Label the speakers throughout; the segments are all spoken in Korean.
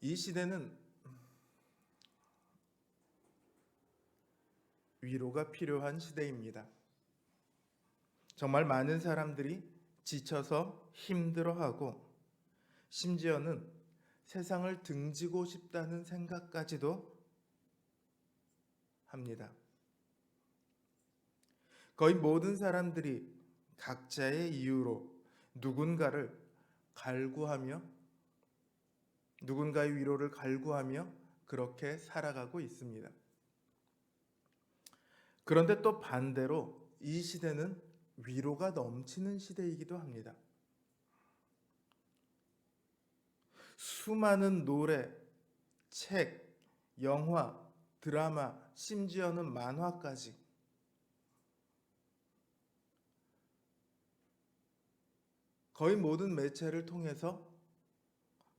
Speaker 1: 이 시대는 위로가 필요한 시대입니다. 정말 많은 사람들이 지쳐서 힘들어하고 심지어는 세상을 등지고 싶다는 생각까지도 합니다. 거의 모든 사람들이 각자의 이유로 누군가를 갈구하며 누군가의 위로를 갈구하며 그렇게 살아가고 있습니다. 그런데 또 반대로 이 시대는 위로가 넘치는 시대이기도 합니다. 수많은 노래, 책, 영화, 드라마, 심지어는 만화까지 거의 모든 매체를 통해서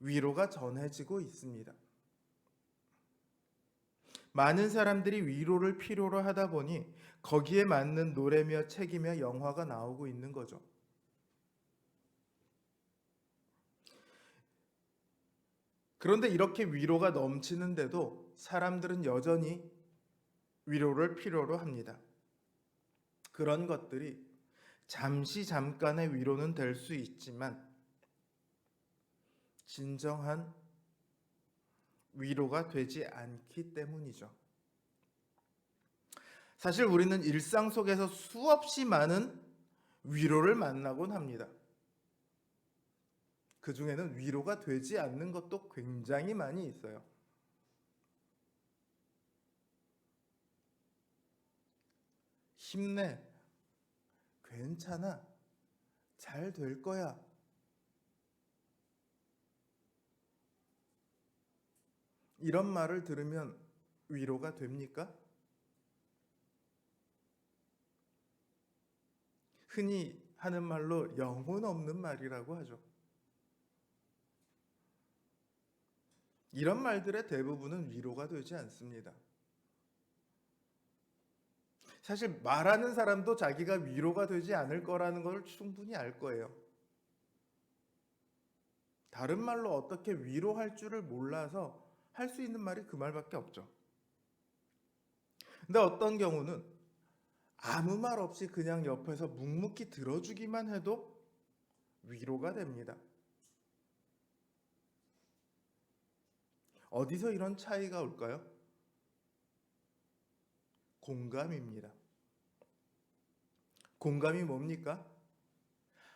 Speaker 1: 위로가 전해지고 있습니다. 많은 사람들이 위로를 필요로 하다 보니 거기에 맞는 노래며 책이며 영화가 나오고 있는 거죠. 그런데 이렇게 위로가 넘치는데도 사람들은 여전히 위로를 필요로 합니다. 그런 것들이 잠깐의 위로는 될 수 있지만 진정한 위로가 되지 않기 때문이죠. 사실 우리는 일상 속에서 수없이 많은 위로를 만나곤 합니다. 그 중에는 위로가 되지 않는 것도 굉장히 많이 있어요. 힘내, 괜찮아, 잘 될 거야. 이런 말을 들으면 위로가 됩니까? 흔히 하는 말로 영혼 없는 말이라고 하죠. 이런 말들의 대부분은 위로가 되지 않습니다. 사실 말하는 사람도 자기가 위로가 되지 않을 거라는 걸 충분히 알 거예요. 다른 말로 어떻게 위로할 줄을 몰라서 할 수 있는 말이 그 말밖에 없죠. 근데 어떤 경우는 아무 말 없이 그냥 옆에서 묵묵히 들어주기만 해도 위로가 됩니다. 어디서 이런 차이가 올까요? 공감입니다. 공감이 뭡니까?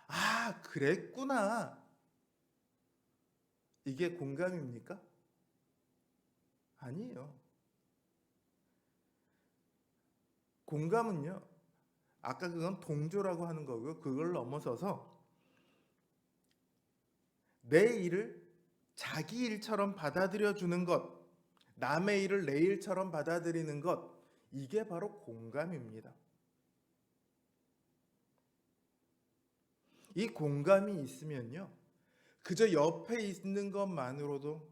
Speaker 1: 아, 그랬구나. 이게 공감입니까? 아니에요. 공감은요, 아까 그건 동조라고 하는 거고요. 그걸 넘어서서 내 일을 자기 일처럼 받아들여 주는 것, 남의 일을 내 일처럼 받아들이는 것, 이게 바로 공감입니다. 이 공감이 있으면요, 그저 옆에 있는 것만으로도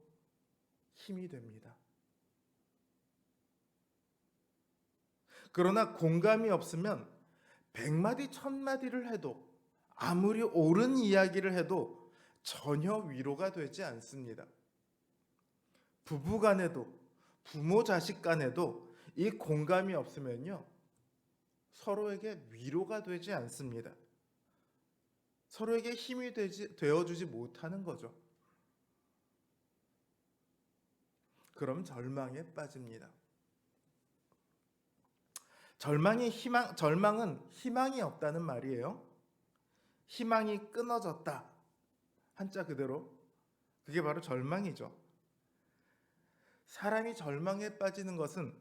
Speaker 1: 힘이 됩니다. 그러나 공감이 없으면 100마디 1000마디를 해도 아무리 옳은 이야기를 해도 전혀 위로가 되지 않습니다. 부부 간에도 부모 자식 간에도 이 공감이 없으면요, 서로에게 위로가 되지 않습니다. 서로에게 힘이 되어주지 못하는 거죠. 그럼 절망에 빠집니다. 절망은 희망이 없다는 말이에요. 희망이 끊어졌다. 한자 그대로. 그게 바로 절망이죠. 사람이 절망에 빠지는 것은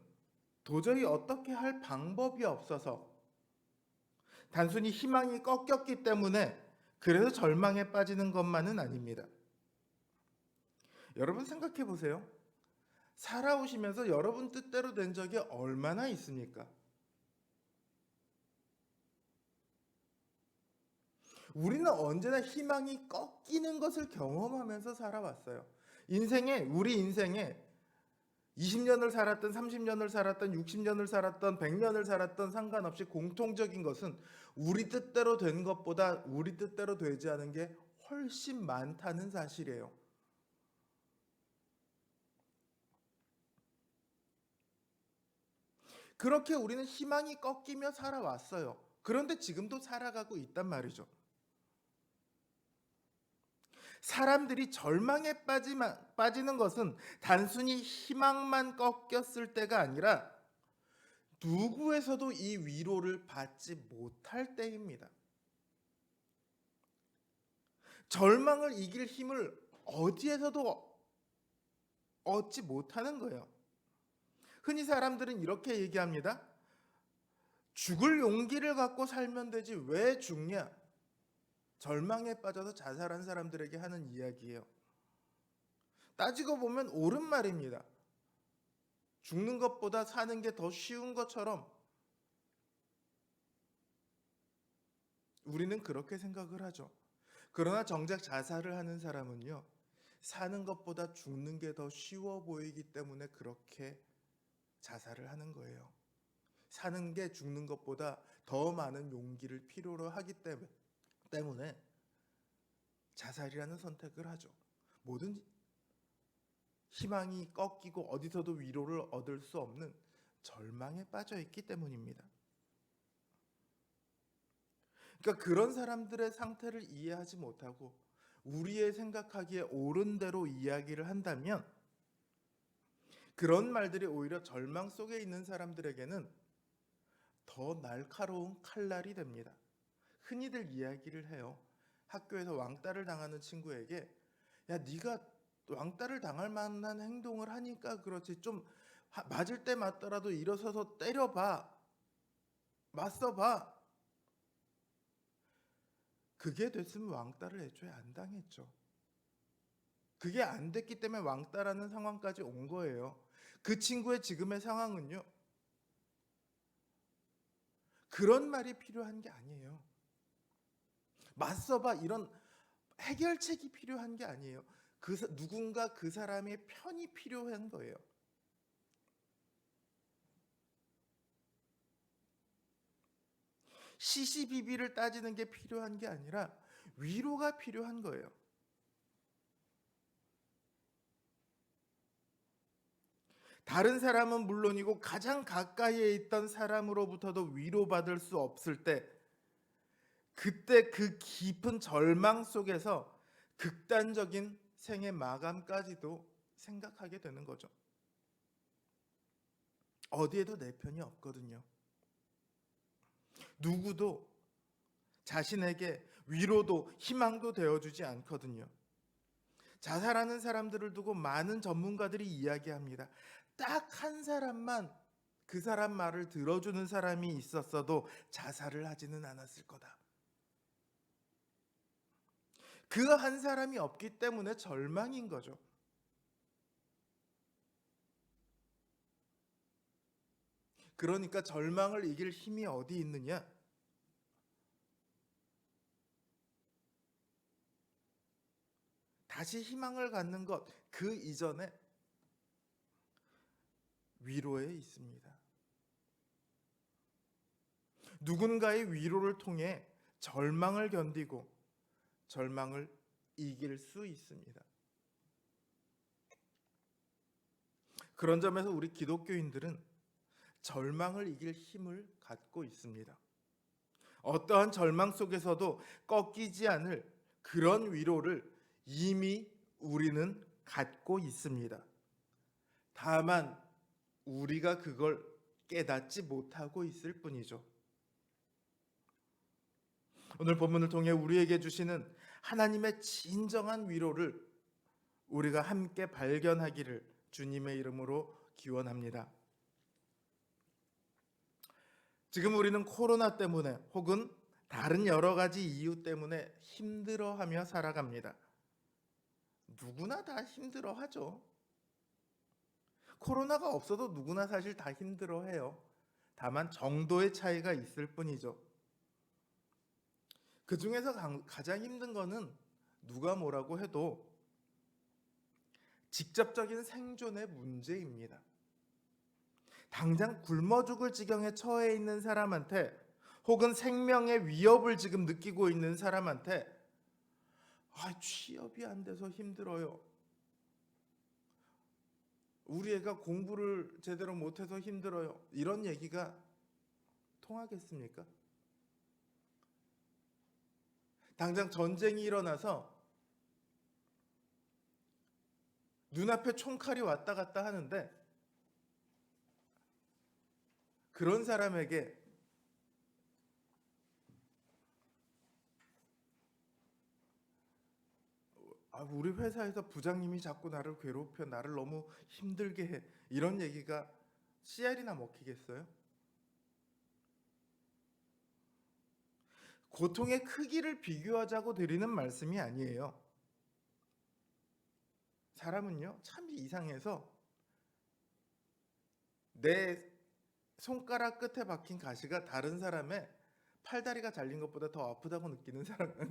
Speaker 1: 도저히 어떻게 할 방법이 없어서 단순히 희망이 꺾였기 때문에 그래서 절망에 빠지는 것만은 아닙니다. 여러분 생각해 보세요. 살아오시면서 여러분 뜻대로 된 적이 얼마나 있습니까? 우리는 언제나 희망이 꺾이는 것을 경험하면서 살아왔어요. 우리 인생에 20년을 살았던 30년을 살았던 60년을 살았던 100년을 살았던 상관없이 공통적인 것은 우리 뜻대로 된 것보다 우리 뜻대로 되지 않은 게 훨씬 많다는 사실이에요. 그렇게 우리는 희망이 꺾이며 살아왔어요. 그런데 지금도 살아가고 있단 말이죠. 사람들이 절망에 빠지는 것은 단순히 희망만 꺾였을 때가 아니라 누구에서도 이 위로를 받지 못할 때입니다. 절망을 이길 힘을 어디에서도 얻지 못하는 거예요. 흔히 사람들은 이렇게 얘기합니다. 죽을 용기를 갖고 살면 되지 왜 죽냐? 절망에 빠져서 자살한 사람들에게 하는 이야기예요. 따지고 보면 옳은 말입니다. 죽는 것보다 사는 게 더 쉬운 것처럼 우리는 그렇게 생각을 하죠. 그러나 정작 자살을 하는 사람은요, 사는 것보다 죽는 게 더 쉬워 보이기 때문에 그렇게 자살을 하는 거예요. 사는 게 죽는 것보다 더 많은 용기를 필요로 하기 때문에 자살이라는 선택을 하죠. 모든 희망이 꺾이고 어디서도 위로를 얻을 수 없는 절망에 빠져 있기 때문입니다. 그러니까 그런 사람들의 상태를 이해하지 못하고 우리의 생각하기에 옳은 대로 이야기를 한다면 그런 말들이 오히려 절망 속에 있는 사람들에게는 더 날카로운 칼날이 됩니다. 흔히들 이야기를 해요. 학교에서 왕따를 당하는 친구에게 야, 네가 왕따를 당할 만한 행동을 하니까 그렇지, 좀 맞을 때 맞더라도 일어서서 때려봐, 맞서봐. 그게 됐으면 왕따를 애초에 안 당했죠. 그게 안 됐기 때문에 왕따라는 상황까지 온 거예요. 그 친구의 지금의 상황은요, 그런 말이 필요한 게 아니에요. 맞서봐, 이런 해결책이 필요한 게 아니에요. 누군가 그 사람의 편이 필요한 거예요. 시시비비를 따지는 게 필요한 게 아니라 위로가 필요한 거예요. 다른 사람은 물론이고 가장 가까이에 있던 사람으로부터도 위로받을 수 없을 때, 그때 그 깊은 절망 속에서 극단적인 생의 마감까지도 생각하게 되는 거죠. 어디에도 내 편이 없거든요. 누구도 자신에게 위로도 희망도 되어주지 않거든요. 자살하는 사람들을 두고 많은 전문가들이 이야기합니다. 딱 한 사람만 그 사람 말을 들어주는 사람이 있었어도 자살을 하지는 않았을 거다. 그 한 사람이 없기 때문에 절망인 거죠. 그러니까 절망을 이길 힘이 어디 있느냐? 다시 희망을 갖는 것, 그 이전에 위로에 있습니다. 누군가의 위로를 통해 절망을 견디고 절망을 이길 수 있습니다. 그런 점에서 우리 기독교인들은 절망을 이길 힘을 갖고 있습니다. 어떠한 절망 속에서도 꺾이지 않을 그런 위로를 이미 우리는 갖고 있습니다. 다만 우리가 그걸 깨닫지 못하고 있을 뿐이죠. 오늘 본문을 통해 우리에게 주시는 하나님의 진정한 위로를 우리가 함께 발견하기를 주님의 이름으로 기원합니다. 지금 우리는 코로나 때문에 혹은 다른 여러 가지 이유 때문에 힘들어하며 살아갑니다. 누구나 다 힘들어하죠. 코로나가 없어도 누구나 사실 다 힘들어해요. 다만 정도의 차이가 있을 뿐이죠. 그 중에서 가장 힘든 거는 누가 뭐라고 해도 직접적인 생존의 문제입니다. 당장 굶어 죽을 지경에 처해 있는 사람한테 혹은 생명의 위협을 지금 느끼고 있는 사람한테 취업이 안 돼서 힘들어요. 우리 애가 공부를 제대로 못해서 힘들어요. 이런 얘기가 통하겠습니까? 당장 전쟁이 일어나서 눈앞에 총칼이 왔다 갔다 하는데 그런 사람에게 우리 회사에서 부장님이 자꾸 나를 괴롭혀, 나를 너무 힘들게 해, 이런 얘기가 씨알이나 먹히겠어요? 고통의 크기를 비교하자고 드리는 말씀이 아니에요. 사람은요 참 이상해서 내 손가락 끝에 박힌 가시가 다른 사람의 팔다리가 잘린 것보다 더 아프다고 느끼는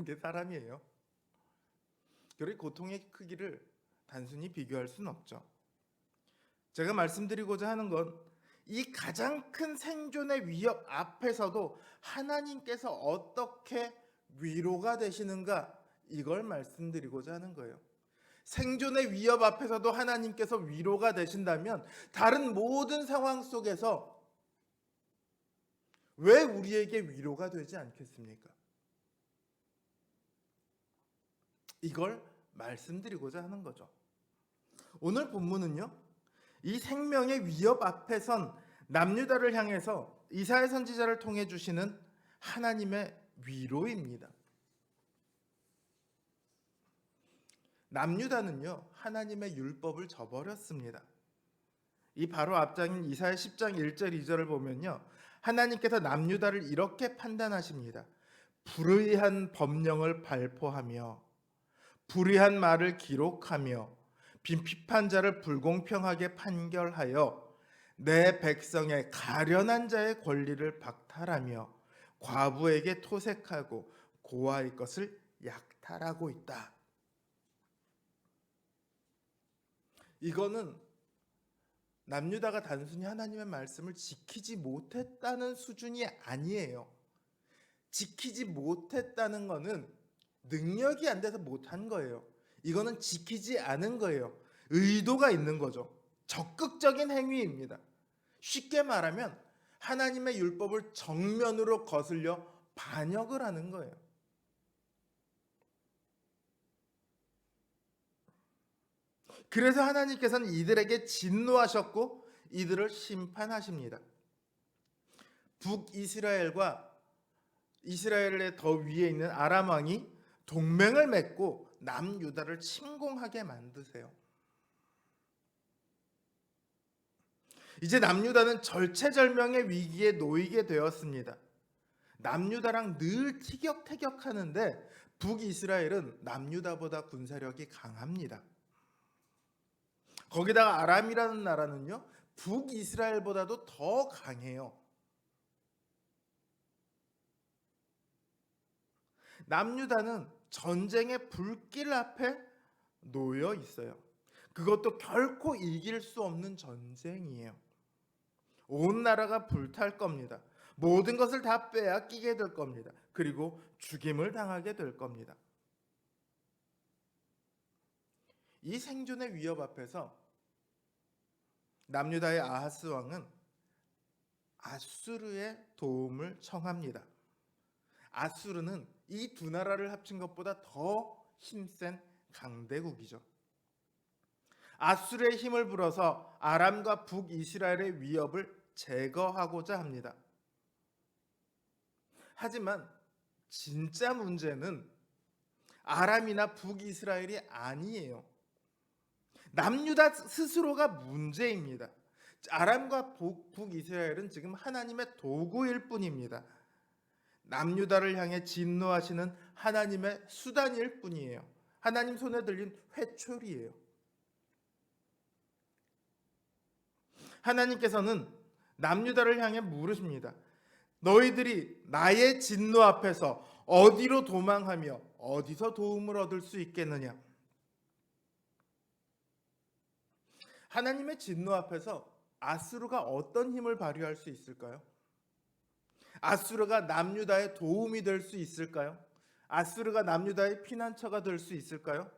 Speaker 1: 게 사람이에요. 그리고 고통의 크기를 단순히 비교할 수는 없죠. 제가 말씀드리고자 하는 건 이 가장 큰 생존의 위협 앞에서도 하나님께서 어떻게 위로가 되시는가, 이걸 말씀드리고자 하는 거예요. 생존의 위협 앞에서도 하나님께서 위로가 되신다면 다른 모든 상황 속에서 왜 우리에게 위로가 되지 않겠습니까? 이걸 말씀드리고자 하는 거죠. 오늘 본문은요, 이 생명의 위협 앞에 선 남유다를 향해서 이사야 선지자를 통해 주시는 하나님의 위로입니다. 남유다는요 하나님의 율법을 저버렸습니다. 이 바로 앞장인 이사야 10장 1절 2절을 보면요, 하나님께서 남유다를 이렇게 판단하십니다. 불의한 법령을 발포하며 불의한 말을 기록하며 비판자를 불공평하게 판결하여 내 백성의 가련한 자의 권리를 박탈하며 과부에게 토색하고 고아의 것을 약탈하고 있다. 이거는 남유다가 단순히 하나님의 말씀을 지키지 못했다는 수준이 아니에요. 지키지 못했다는 거는 능력이 안 돼서 못한 거예요. 이거는 지키지 않은 거예요. 의도가 있는 거죠. 적극적인 행위입니다. 쉽게 말하면 하나님의 율법을 정면으로 거슬려 반역을 하는 거예요. 그래서 하나님께서는 이들에게 진노하셨고 이들을 심판하십니다. 북이스라엘과 이스라엘의 더 위에 있는 아람 왕이 동맹을 맺고 남유다를 침공하게 만드세요. 이제 남유다는 절체절명의 위기에 놓이게 되었습니다. 남유다랑 늘 티격태격하는데 북이스라엘은 남유다보다 군사력이 강합니다. 거기다가 아람이라는 나라는요 북이스라엘보다도 더 강해요. 남유다는 전쟁의 불길 앞에 놓여 있어요. 그것도 결코 이길 수 없는 전쟁이에요. 온 나라가 불탈 겁니다. 모든 것을 다 빼앗기게 될 겁니다. 그리고 죽임을 당하게 될 겁니다. 이 생존의 위협 앞에서 남유다의 아하스 왕은 아수르의 도움을 청합니다. 아수르는 이 두 나라를 합친 것보다 더 힘센 강대국이죠. 아수르의 힘을 불어서 아람과 북이스라엘의 위협을 제거하고자 합니다. 하지만 진짜 문제는 아람이나 북이스라엘이 아니에요. 남유다 스스로가 문제입니다. 아람과 북이스라엘은 지금 하나님의 도구일 뿐입니다. 남유다를 향해 진노하시는 하나님의 수단일 뿐이에요. 하나님 손에 들린 회초리예요. 하나님께서는 남유다를 향해 물으십니다. 너희들이 나의 진노 앞에서 어디로 도망하며 어디서 도움을 얻을 수 있겠느냐? 하나님의 진노 앞에서 아수르가 어떤 힘을 발휘할 수 있을까요? 아수르가 남유다의 도움이 될 수 있을까요? 아수르가 남유다의 피난처가 될 수 있을까요?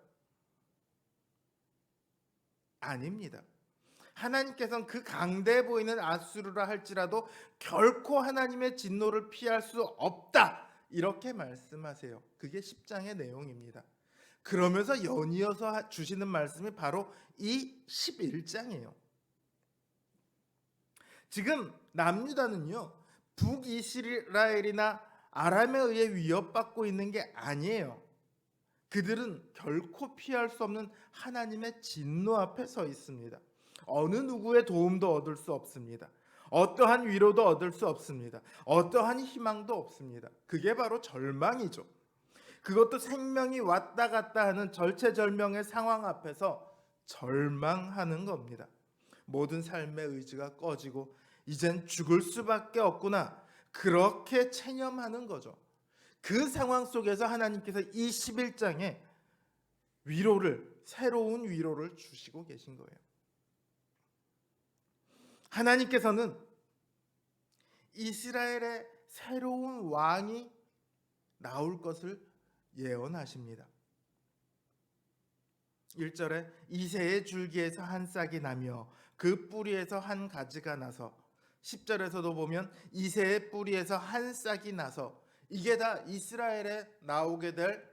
Speaker 1: 아닙니다. 하나님께서는 그 강대해 보이는 아수르라 할지라도 결코 하나님의 진노를 피할 수 없다. 이렇게 말씀하세요. 그게 10장의 내용입니다. 그러면서 연이어서 주시는 말씀이 바로 이 11장이에요. 지금 남유다는요, 북이스라엘이나 아람에 의해 위협받고 있는 게 아니에요. 그들은 결코 피할 수 없는 하나님의 진노 앞에 서 있습니다. 어느 누구의 도움도 얻을 수 없습니다. 어떠한 위로도 얻을 수 없습니다. 어떠한 희망도 없습니다. 그게 바로 절망이죠. 그것도 생명이 왔다 갔다 하는 절체절명의 상황 앞에서 절망하는 겁니다. 모든 삶의 의지가 꺼지고 이젠 죽을 수밖에 없구나, 그렇게 체념하는 거죠. 그 상황 속에서 하나님께서 이 11장에 새로운 위로를 주시고 계신 거예요. 하나님께서는 이스라엘의 새로운 왕이 나올 것을 예언하십니다. 1절에 이새의 줄기에서 한 싹이 나며 그 뿌리에서 한 가지가 나서, 10절에서도 보면 이새의 뿌리에서 한 싹이 나서, 이게 다 이스라엘에 나오게 될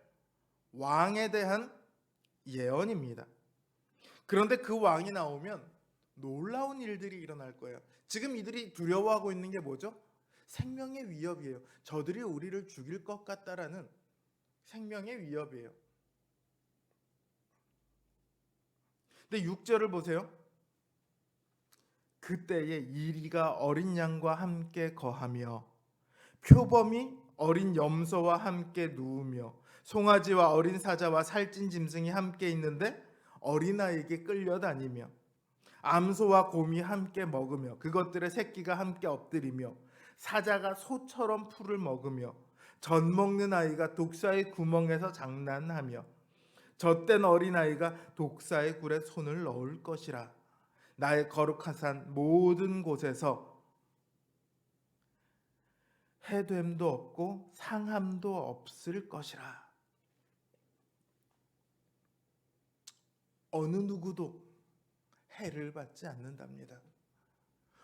Speaker 1: 왕에 대한 예언입니다. 그런데 그 왕이 나오면 놀라운 일들이 일어날 거예요. 지금 이들이 두려워하고 있는 게 뭐죠? 생명의 위협이에요. 저들이 우리를 죽일 것 같다라는 생명의 위협이에요. 근데 6절을 보세요. 그때에 이리가 어린 양과 함께 거하며 표범이 어린 염소와 함께 누우며 송아지와 어린 사자와 살찐 짐승이 함께 있는데 어린아이에게 끌려다니며 암소와 곰이 함께 먹으며 그것들의 새끼가 함께 엎드리며 사자가 소처럼 풀을 먹으며 젖 먹는 아이가 독사의 구멍에서 장난하며 젖된 어린아이가 독사의 굴에 손을 넣을 것이라. 나의 거룩한 산 모든 곳에서 해됨도 없고 상함도 없을 것이라. 어느 누구도 해를 받지 않는답니다.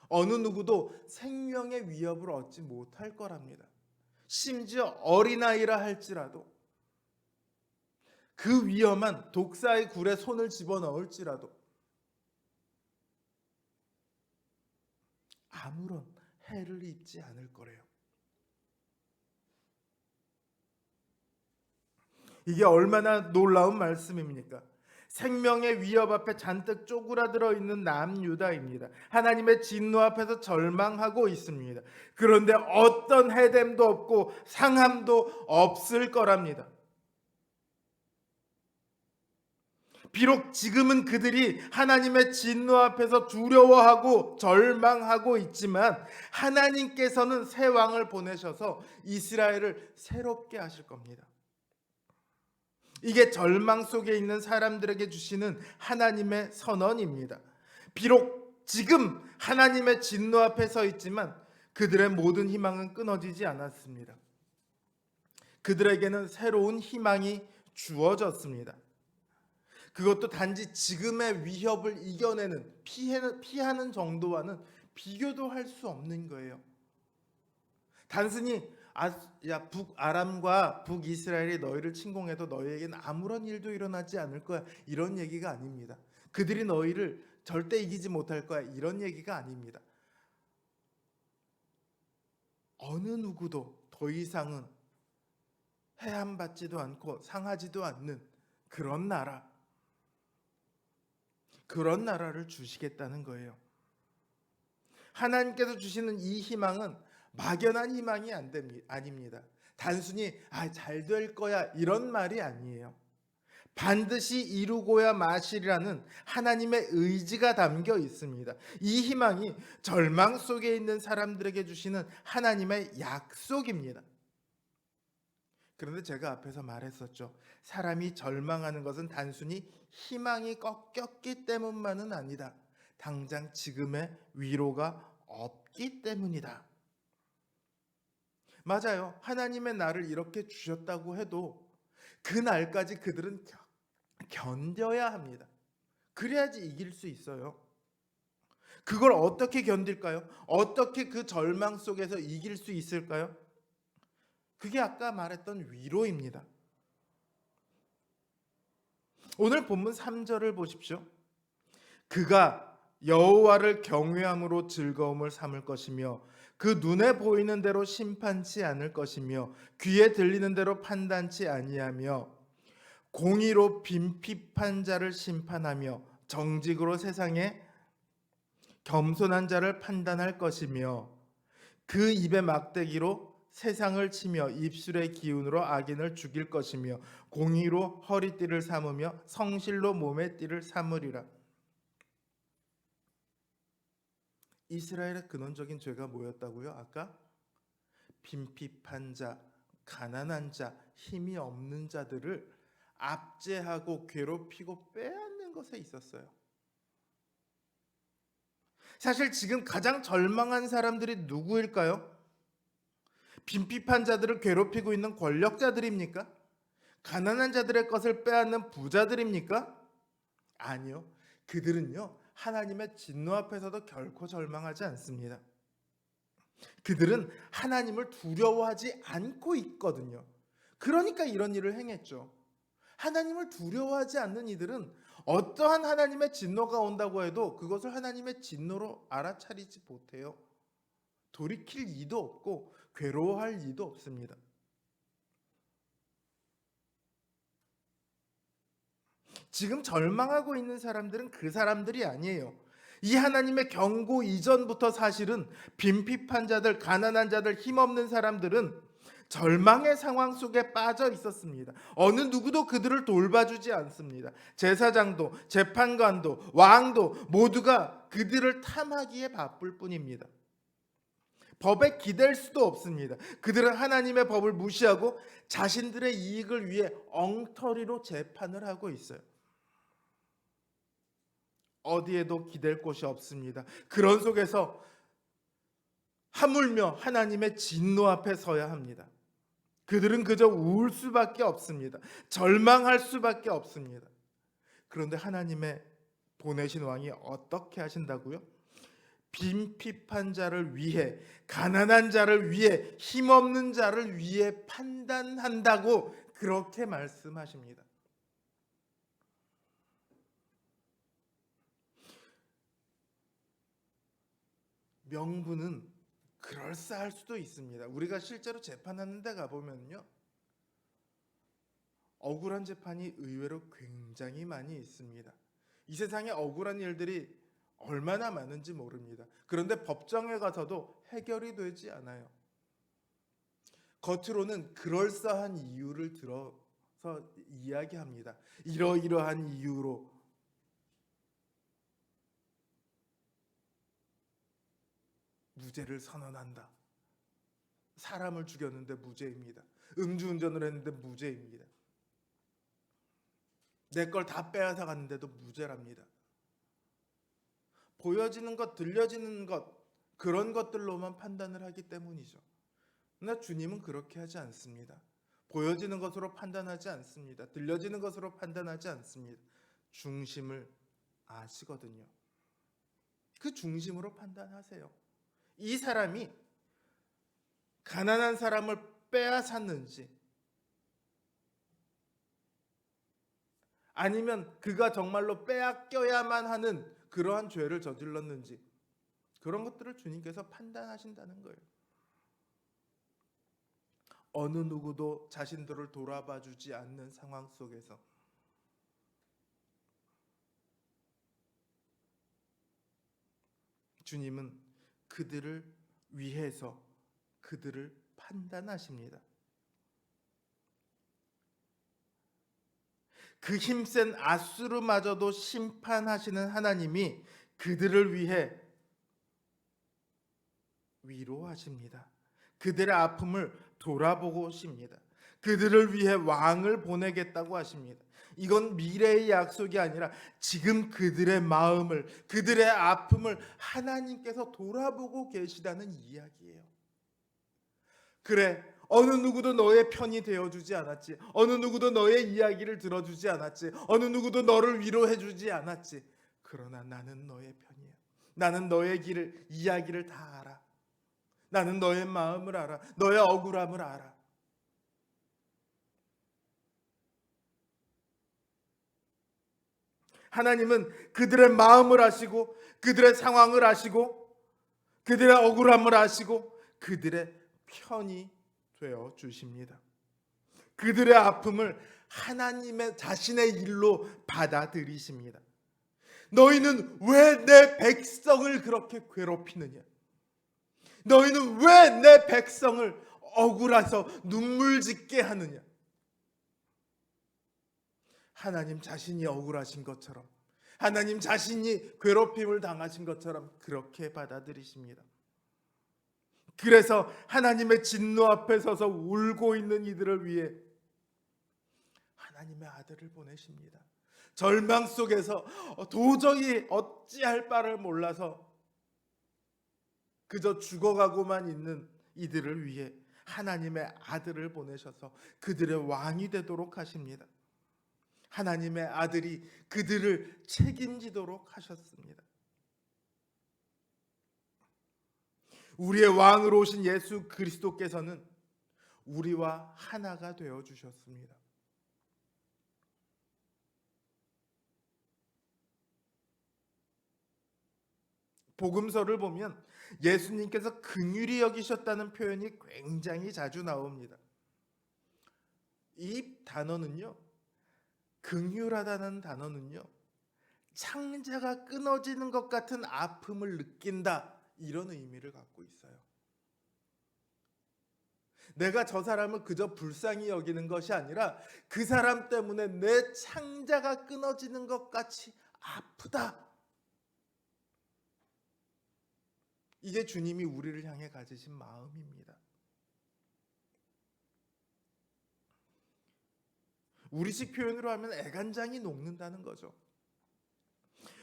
Speaker 1: 어느 누구도 생명의 위협을 얻지 못할 거랍니다. 심지어 어린아이라 할지라도, 그 위험한 독사의 굴에 손을 집어넣을지라도 아무런 해를 입지 않을 거래요. 이게 얼마나 놀라운 말씀입니까? 생명의 위협 앞에 잔뜩 쪼그라들어 있는 남유다입니다. 하나님의 진노 앞에서 절망하고 있습니다. 그런데 어떤 해됨도 없고 상함도 없을 거랍니다. 비록 지금은 그들이 하나님의 진노 앞에서 두려워하고 절망하고 있지만 하나님께서는 새 왕을 보내셔서 이스라엘을 새롭게 하실 겁니다. 이게 절망 속에 있는 사람들에게 주시는 하나님의 선언입니다. 비록 지금 하나님의 진노 앞에 서 있지만 그들의 모든 희망은 끊어지지 않았습니다. 그들에게는 새로운 희망이 주어졌습니다. 그것도 단지 지금의 위협을 이겨내는, 피하는 정도와는 비교도 할 수 없는 거예요. 단순히 북아람과 북이스라엘이 너희를 침공해도 너희에게는 아무런 일도 일어나지 않을 거야, 이런 얘기가 아닙니다. 그들이 너희를 절대 이기지 못할 거야, 이런 얘기가 아닙니다. 어느 누구도 더 이상은 해함받지도 않고 상하지도 않는 그런 나라를 주시겠다는 거예요. 하나님께서 주시는 이 희망은 막연한 희망이 아닙니다. 단순히 잘 될 거야 이런 말이 아니에요. 반드시 이루고야 마시리라는 하나님의 의지가 담겨 있습니다. 이 희망이 절망 속에 있는 사람들에게 주시는 하나님의 약속입니다. 그런데 제가 앞에서 말했었죠. 사람이 절망하는 것은 단순히 희망이 꺾였기 때문만은 아니다. 당장 지금의 위로가 없기 때문이다. 맞아요. 하나님의 나를 이렇게 주셨다고 해도 그 날까지 그들은 견뎌야 합니다. 그래야지 이길 수 있어요. 그걸 어떻게 견딜까요? 어떻게 그 절망 속에서 이길 수 있을까요? 그게 아까 말했던 위로입니다. 오늘 본문 3절을 보십시오. 그가 여호와를 경외함으로 즐거움을 삼을 것이며 그 눈에 보이는 대로 심판치 않을 것이며 귀에 들리는 대로 판단치 아니하며 공의로 빈핍한 자를 심판하며 정직으로 세상에 겸손한 자를 판단할 것이며 그 입의 막대기로 세상을 치며 입술의 기운으로 악인을 죽일 것이며 공의로 허리띠를 삼으며 성실로 몸의 띠를 삼으리라. 이스라엘의 근원적인 죄가 뭐였다고요? 아까 빈핍한 자, 가난한 자, 힘이 없는 자들을 압제하고 괴롭히고 빼앗는 것에 있었어요. 사실 지금 가장 절망한 사람들이 누구일까요? 빈핍한 자들을 괴롭히고 있는 권력자들입니까? 가난한 자들의 것을 빼앗는 부자들입니까? 아니요. 그들은요, 하나님의 진노 앞에서도 결코 절망하지 않습니다. 그들은 하나님을 두려워하지 않고 있거든요. 그러니까 이런 일을 행했죠. 하나님을 두려워하지 않는 이들은 어떠한 하나님의 진노가 온다고 해도 그것을 하나님의 진노로 알아차리지 못해요. 돌이킬 이도 없고 괴로워할 이도 없습니다. 지금 절망하고 있는 사람들은 그 사람들이 아니에요. 이 하나님의 경고 이전부터 사실은 빈핍한 자들, 가난한 자들, 힘없는 사람들은 절망의 상황 속에 빠져 있었습니다. 어느 누구도 그들을 돌봐주지 않습니다. 제사장도, 재판관도, 왕도 모두가 그들을 탐하기에 바쁠 뿐입니다. 법에 기댈 수도 없습니다. 그들은 하나님의 법을 무시하고 자신들의 이익을 위해 엉터리로 재판을 하고 있어요. 어디에도 기댈 곳이 없습니다. 그런 속에서 하물며 하나님의 진노 앞에 서야 합니다. 그들은 그저 울 수밖에 없습니다. 절망할 수밖에 없습니다. 그런데 하나님의 보내신 왕이 어떻게 하신다고요? 빈핍한 자를 위해, 가난한 자를 위해, 힘없는 자를 위해 판단한다고 그렇게 말씀하십니다. 명분은 그럴싸할 수도 있습니다. 우리가 실제로 재판하는 데 가보면요, 억울한 재판이 의외로 굉장히 많이 있습니다. 이 세상에 억울한 일들이 얼마나 많은지 모릅니다. 그런데 법정에 가서도 해결이 되지 않아요. 겉으로는 그럴싸한 이유를 들어서 이야기합니다. 이러이러한 이유로 무죄를 선언한다. 사람을 죽였는데 무죄입니다. 음주운전을 했는데 무죄입니다. 내 걸 다 빼앗아 갔는데도 무죄랍니다. 보여지는 것, 들려지는 것, 그런 것들로만 판단을 하기 때문이죠. 그러나 주님은 그렇게 하지 않습니다. 보여지는 것으로 판단하지 않습니다. 들려지는 것으로 판단하지 않습니다. 중심을 아시거든요. 그 중심으로 판단하세요. 이 사람이 가난한 사람을 빼앗았는지, 아니면 그가 정말로 빼앗겨야만 하는 그러한 죄를 저질렀는지, 그런 것들을 주님께서 판단하신다는 거예요. 어느 누구도 자신들을 돌아봐 주지 않는 상황 속에서 주님은 그들을 위해서 그들을 판단하십니다. 그 힘센 아수르마저도 심판하시는 하나님이 그들을 위해 위로하십니다. 그들의 아픔을 돌아보고십니다. 그들을 위해 왕을 보내겠다고 하십니다. 이건 미래의 약속이 아니라 지금 그들의 마음을, 그들의 아픔을 하나님께서 돌아보고 계시다는 이야기예요. 그래, 어느 누구도 너의 편이 되어주지 않았지. 어느 누구도 너의 이야기를 들어주지 않았지. 어느 누구도 너를 위로해주지 않았지. 그러나 나는 너의 편이야. 나는 너의 길을, 이야기를 다 알아. 나는 너의 마음을 알아. 너의 억울함을 알아. 하나님은 그들의 마음을 아시고, 그들의 상황을 아시고, 그들의 억울함을 아시고, 그들의 편이 되어 주십니다. 그들의 아픔을 하나님의 자신의 일로 받아들이십니다. 너희는 왜 내 백성을 그렇게 괴롭히느냐? 너희는 왜 내 백성을 억울해서 눈물 짓게 하느냐? 하나님 자신이 억울하신 것처럼, 하나님 자신이 괴롭힘을 당하신 것처럼 그렇게 받아들이십니다. 그래서 하나님의 진노 앞에 서서 울고 있는 이들을 위해 하나님의 아들을 보내십니다. 절망 속에서 도저히 어찌할 바를 몰라서 그저 죽어가고만 있는 이들을 위해 하나님의 아들을 보내셔서 그들의 왕이 되도록 하십니다. 하나님의 아들이 그들을 책임지도록 하셨습니다. 우리의 왕으로 오신 예수 그리스도께서는 우리와 하나가 되어 주셨습니다. 복음서를 보면 예수님께서 긍휼히 여기셨다는 표현이 굉장히 자주 나옵니다. 이 단어는요, 긍휼하다는 단어는요, 창자가 끊어지는 것 같은 아픔을 느낀다, 이런 의미를 갖고 있어요. 내가 저 사람을 그저 불쌍히 여기는 것이 아니라 그 사람 때문에 내 창자가 끊어지는 것 같이 아프다. 이게 주님이 우리를 향해 가지신 마음입니다. 우리식 표현으로 하면 애간장이 녹는다는 거죠.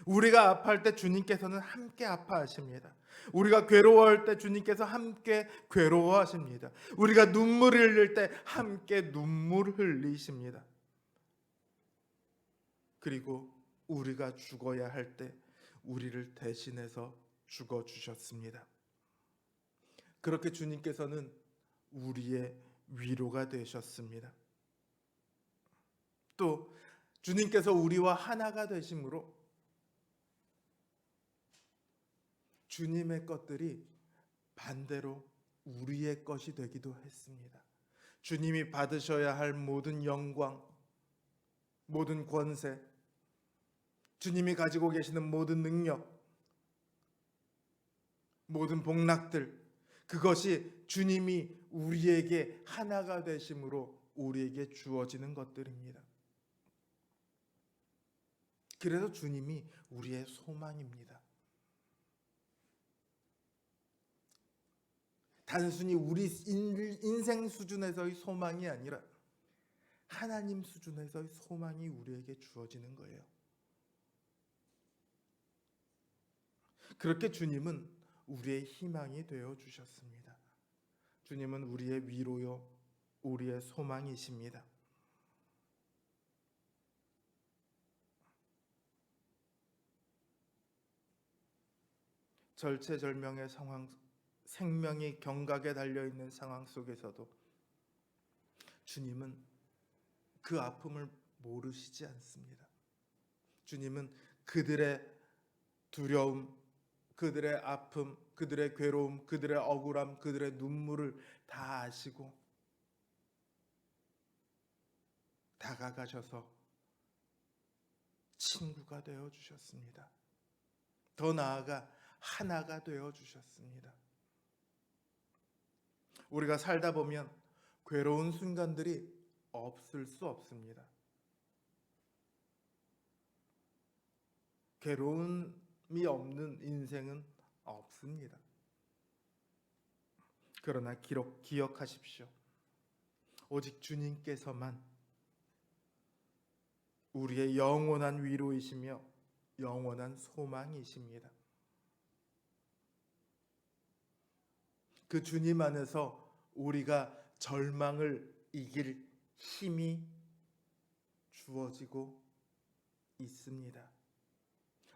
Speaker 1: 우리가 아파할 때 주님께서는 함께 아파하십니다. 우리가 괴로워할 때 주님께서 함께 괴로워하십니다. 우리가 눈물을 흘릴 때 함께 눈물을 흘리십니다. 그리고 우리가 죽어야 할 때 우리를 대신해서 죽어주셨습니다. 그렇게 주님께서는 우리의 위로가 되셨습니다. 또 주님께서 우리와 하나가 되심으로 주님의 것들이 반대로 우리의 것이 되기도 했습니다. 주님이 받으셔야 할 모든 영광, 모든 권세, 주님이 가지고 계시는 모든 능력, 모든 복락들, 그것이 주님이 우리에게 하나가 되심으로 우리에게 주어지는 것들입니다. 그래서 주님이 우리의 소망입니다. 단순히 우리 인생 수준에서의 소망이 아니라 하나님 수준에서의 소망이 우리에게 주어지는 거예요. 그렇게 주님은 우리의 희망이 되어 주셨습니다. 주님은 우리의 위로요, 우리의 소망이십니다. 절체절명의 상황, 생명이 경각에 달려있는 상황 속에서도 주님은 그 아픔을 모르시지 않습니다. 주님은 그들의 두려움, 그들의 아픔, 그들의 괴로움, 그들의 억울함, 그들의 눈물을 다 아시고 다가가셔서 친구가 되어 주셨습니다. 더 나아가 하나가 되어 주셨습니다. 우리가 살다 보면 괴로운 순간들이 없을 수 없습니다. 괴로움이 없는 인생은 없습니다. 그러나 기억하십시오. 오직 주님께서만 우리의 영원한 위로이시며 영원한 소망이십니다. 그 주님 안에서 우리가 절망을 이길 힘이 주어지고 있습니다.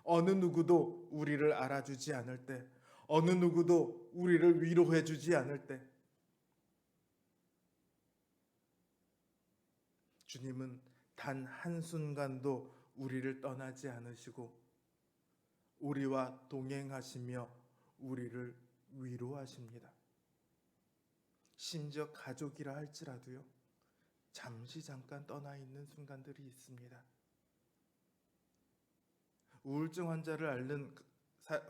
Speaker 1: 어느 누구도 우리를 알아주지 않을 때, 어느 누구도 우리를 위로해주지 않을 때, 주님은 단 한순간도 우리를 떠나지 않으시고 우리와 동행하시며 우리를 위로하십니다. 심지어 가족이라 할지라도요, 잠시 잠깐 떠나 있는 순간들이 있습니다. 우울증 환자를 앓는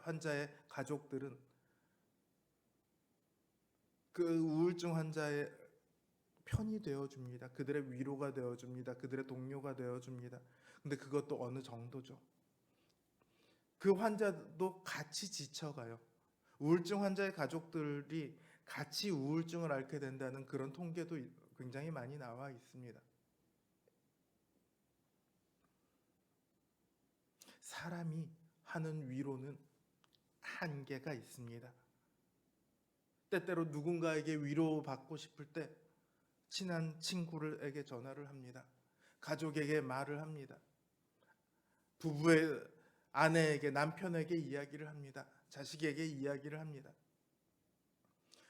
Speaker 1: 환자의 가족들은 그 우울증 환자의 편이 되어줍니다. 그들의 위로가 되어줍니다. 그들의 동료가 되어줍니다. 근데 그것도 어느 정도죠. 그 환자도 같이 지쳐가요. 우울증 환자의 가족들이 같이 우울증을 앓게 된다는 그런 통계도 굉장히 많이 나와 있습니다. 사람이 하는 위로는 한계가 있습니다. 때때로 누군가에게 위로받고 싶을 때 친한 친구에게 전화를 합니다. 가족에게 말을 합니다. 부부의 아내에게, 남편에게 이야기를 합니다. 자식에게 이야기를 합니다.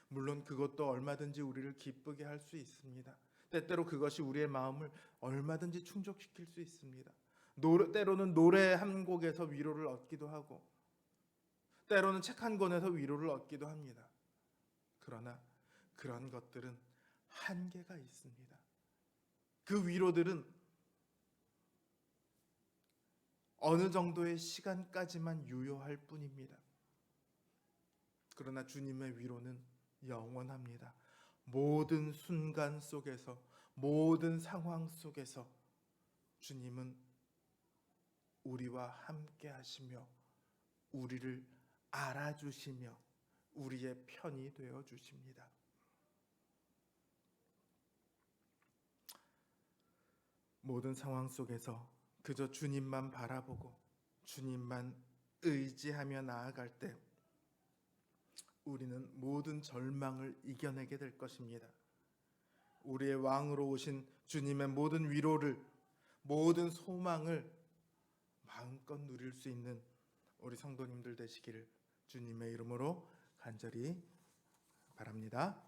Speaker 1: 물론 그것도 얼마든지 우리를 기쁘게 할 수 있습니다. 때때로 그것이 우리의 마음을 얼마든지 충족시킬 수 있습니다. 때로는 노래 한 곡에서 위로를 얻기도 하고, 때로는 책 한 권에서 위로를 얻기도 합니다. 그러나 그런 것들은 한계가 있습니다. 그 위로들은 어느 정도의 시간까지만 유효할 뿐입니다. 그러나 주님의 위로는 영원합니다. 모든 순간 속에서, 모든 상황 속에서 주님은 우리와 함께 하시며 우리를 알아주시며 우리의 편이 되어 주십니다. 모든 상황 속에서 그저 주님만 바라보고 주님만 의지하며 나아갈 때 우리는 모든 절망을 이겨내게 될 것입니다. 우리의 왕으로 오신 주님의 모든 위로를, 모든 소망을 마음껏 누릴 수 있는 우리 성도님들 되시기를 주님의 이름으로 간절히 바랍니다.